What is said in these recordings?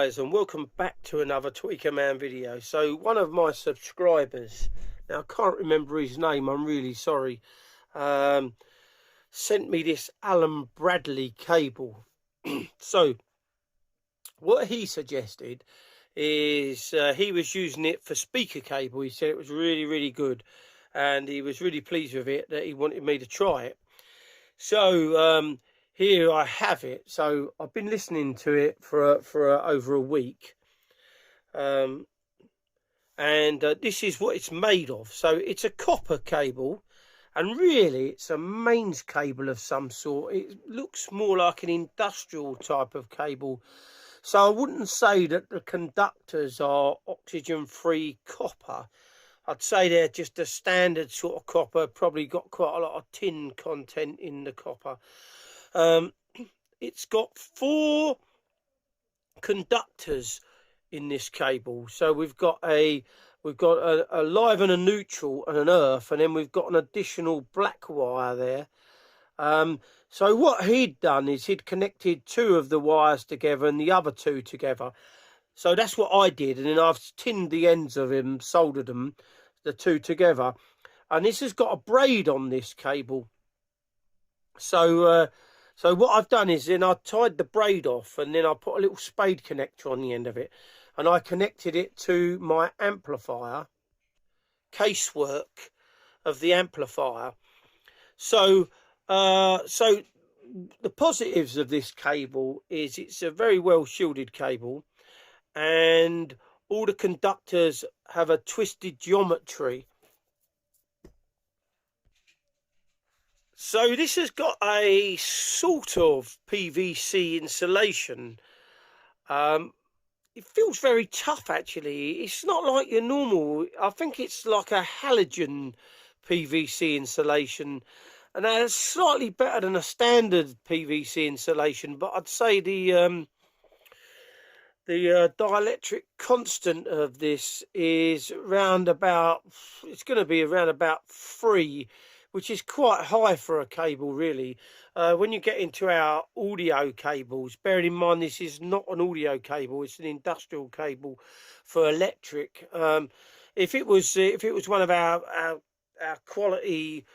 guys, and welcome back to another Tweaker Man video. So one of my subscribers, now I can't remember his name, I'm really sorry, sent me this Allen Bradley cable. So what he suggested is he was using it for speaker cable. He said it was really good and he was really pleased with it, that he wanted me to try it. So here I have it. So I've been listening to it for over a week, and this is what it's made of. So it's a copper cable, and really it's a mains cable of some sort. It looks more like an industrial type of cable. So I wouldn't say that the conductors are oxygen-free copper. I'd say they're just a standard sort of copper, probably got quite a lot of tin content in the copper. It's got 4 conductors in this cable. So we've got a live and a neutral and an earth, and then we've got an additional black wire there. So what he'd done is he'd connected 2 of the wires together and the other 2 together. So that's what I did, and then I've tinned the ends of them, soldered them, the 2 together. And this has got a braid on this cable. So so what I've done is then I tied the braid off, and then I put a little spade connector on the end of it, and I connected it to my amplifier, casework of the amplifier. So so the positives of this cable is it's a very well shielded cable, and all the conductors have a twisted geometry. So this has got a sort of PVC insulation. It feels very tough, actually. It's not like your normal, I think it's like a halogen PVC insulation, and that's slightly better than a standard PVC insulation. But I'd say the dielectric constant of this is around about, it's going to be around about 3, which is quite high for a cable, really. When you get into our audio cables, bearing in mind this is not an audio cable, it's an industrial cable for electric. If it was one of our quality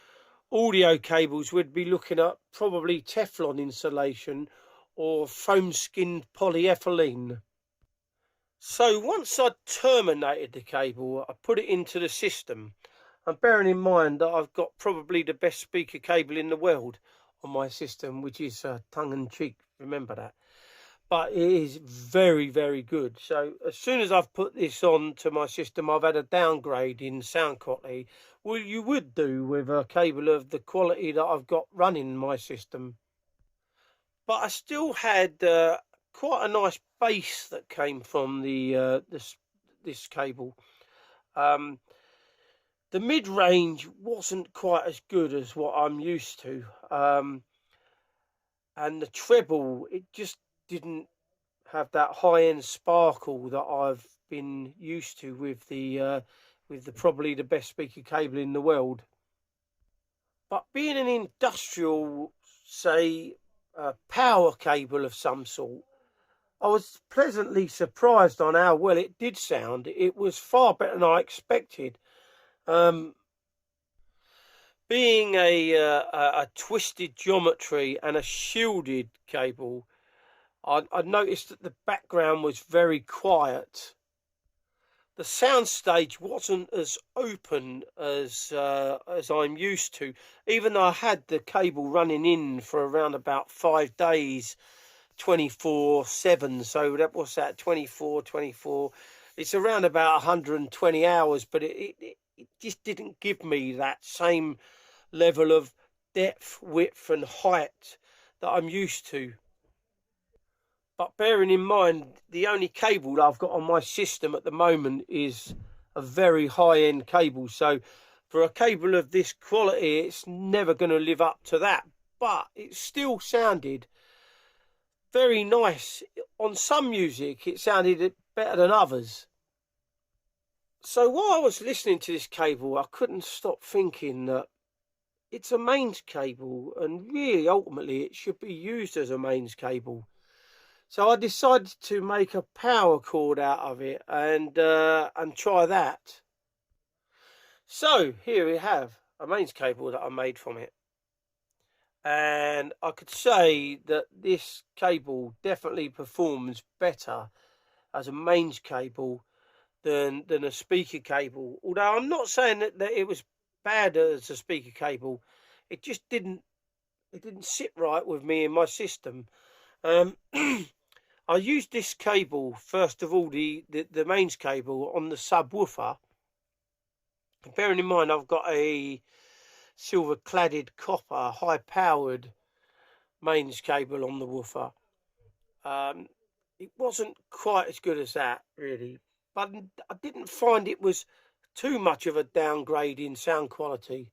audio cables, we'd be looking at probably Teflon insulation or foam-skinned polyethylene. So once I'd terminated the cable, I put it into the system. And bearing in mind that I've got probably the best speaker cable in the world on my system, which is tongue-in-cheek, remember that. But it is very good. So as soon as I've put this on to my system, I've had a downgrade in sound quality. Well, you would do with a cable of the quality that I've got running my system. But I still had quite a nice bass that came from this cable. The mid-range wasn't quite as good as what I'm used to. And the treble, it just didn't have that high-end sparkle that I've been used to with the probably the best speaker cable in the world. But being an industrial, say, power cable of some sort, I was pleasantly surprised on how well it did sound. It was far better than I expected. Being a twisted geometry and a shielded cable, I noticed that the background was very quiet. The soundstage wasn't as open as I'm used to, even though I had the cable running in for around about 5 days, 24/7. So that was that 24. It's around about 120 hours, but it just didn't give me that same level of depth, width and height that I'm used to. But bearing in mind, the only cable that I've got on my system at the moment is a very high-end cable. So for a cable of this quality, it's never going to live up to that. But it still sounded very nice. On some music, it sounded better than others. So while I was listening to this cable, I couldn't stop thinking that it's a mains cable, and really ultimately it should be used as a mains cable. So I decided to make a power cord out of it and try that. So here we have a mains cable that I made from it. And I could say that this cable definitely performs better as a mains cable than a speaker cable. Although I'm not saying that it was bad as a speaker cable, it just didn't sit right with me in my system. I used this cable first of all, the mains cable on the subwoofer. Bearing in mind I've got a silver cladded copper high powered mains cable on the woofer. It wasn't quite as good as that really, but I didn't find it was too much of a downgrade in sound quality.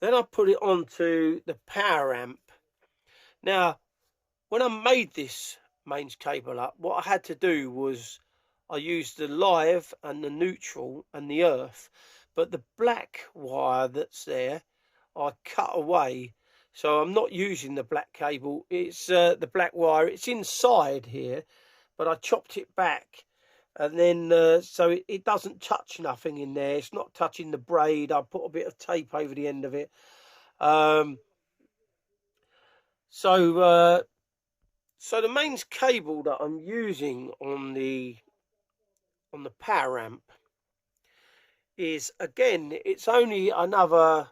Then I put it onto the power amp. Now, when I made this mains cable up, what I had to do was I used the live and the neutral and the earth, but the black wire that's there I cut away, so I'm not using the black cable. It's the black wire, it's inside here, but I chopped it back, and then so it doesn't touch nothing in there. It's not touching the braid. I put a bit of tape over the end of it. So the mains cable that I'm using on the power amp is, again, it's only another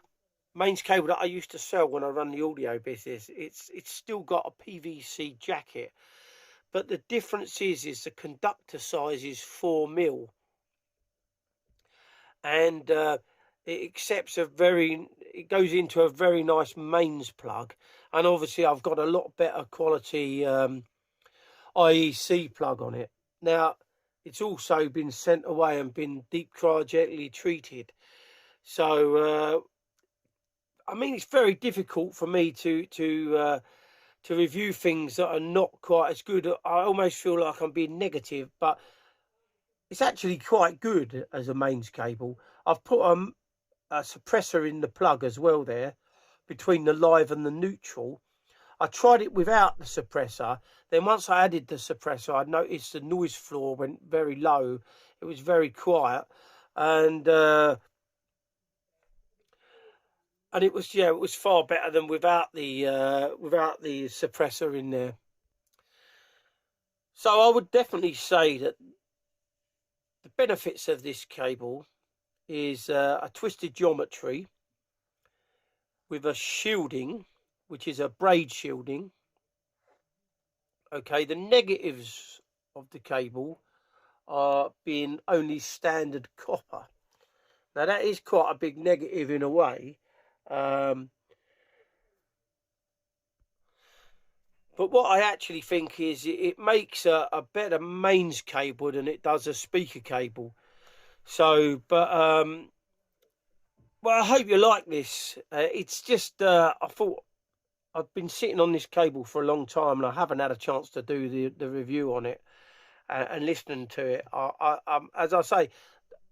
mains cable that I used to sell when I run the audio business. It's still got a PVC jacket, but the difference is the conductor size is 4mm, and it goes into a very nice mains plug, and obviously I've got a lot better quality IEC plug on it. Now, it's also been sent away and been deep cryogenically treated. So I mean, it's very difficult for me to review things that are not quite as good. I almost feel like I'm being negative, but it's actually quite good as a mains cable. I've put a suppressor in the plug as well there, between the live and the neutral. I tried it without the suppressor. Then once I added the suppressor, I noticed the noise floor went very low. It was very quiet, and it was far better than without the suppressor in there. So I would definitely say that the benefits of this cable is a twisted geometry with a shielding, which is a braid shielding. Okay, the negatives of the cable are being only standard copper. Now that is quite a big negative in a way. But what I actually think is it makes a better mains cable than it does a speaker cable. So, but well, I hope you like this. It's just I thought I've been sitting on this cable for a long time, and I haven't had a chance to do the review on it and listening to it. As I say,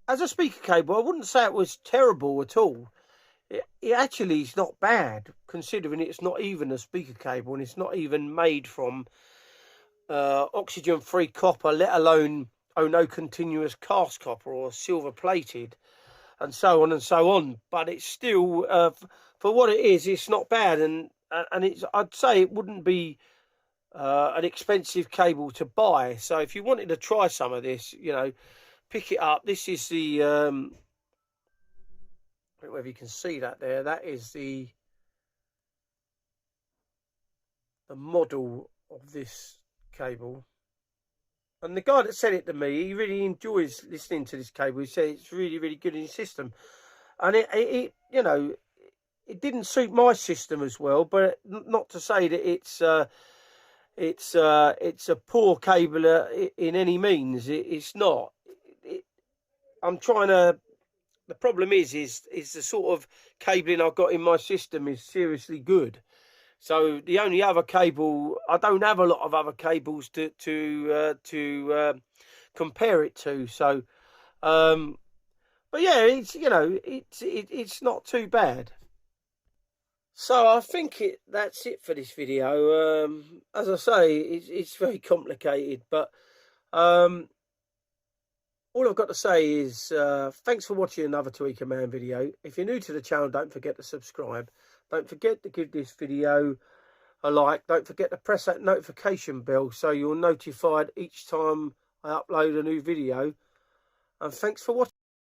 as a speaker cable, I wouldn't say it was terrible at all. It actually is not bad, considering it's not even a speaker cable and it's not even made from oxygen-free copper, let alone no continuous cast copper or silver plated, and so on and so on. But it's still, for what it is, it's not bad, and I'd say it wouldn't be an expensive cable to buy. So if you wanted to try some of this, pick it up. This is the I don't know whether you can see that there. That is the model of this cable. And the guy that sent it to me, he really enjoys listening to this cable. He said it's really, really good in his system. And it didn't suit my system as well, but not to say that it's a poor cable in any means. It's not. I'm trying to. The problem is the sort of cabling I've got in my system is seriously good. So the only other cable, I don't have a lot of other cables to compare it to. So, but yeah, it's not too bad. So I think that's it for this video. As I say, it's very complicated, but um, all I've got to say is thanks for watching another Tweaker Man video. If you're new to the channel, don't forget to subscribe. Don't forget to give this video a like. Don't forget to press that notification bell so you're notified each time I upload a new video. And thanks for watching.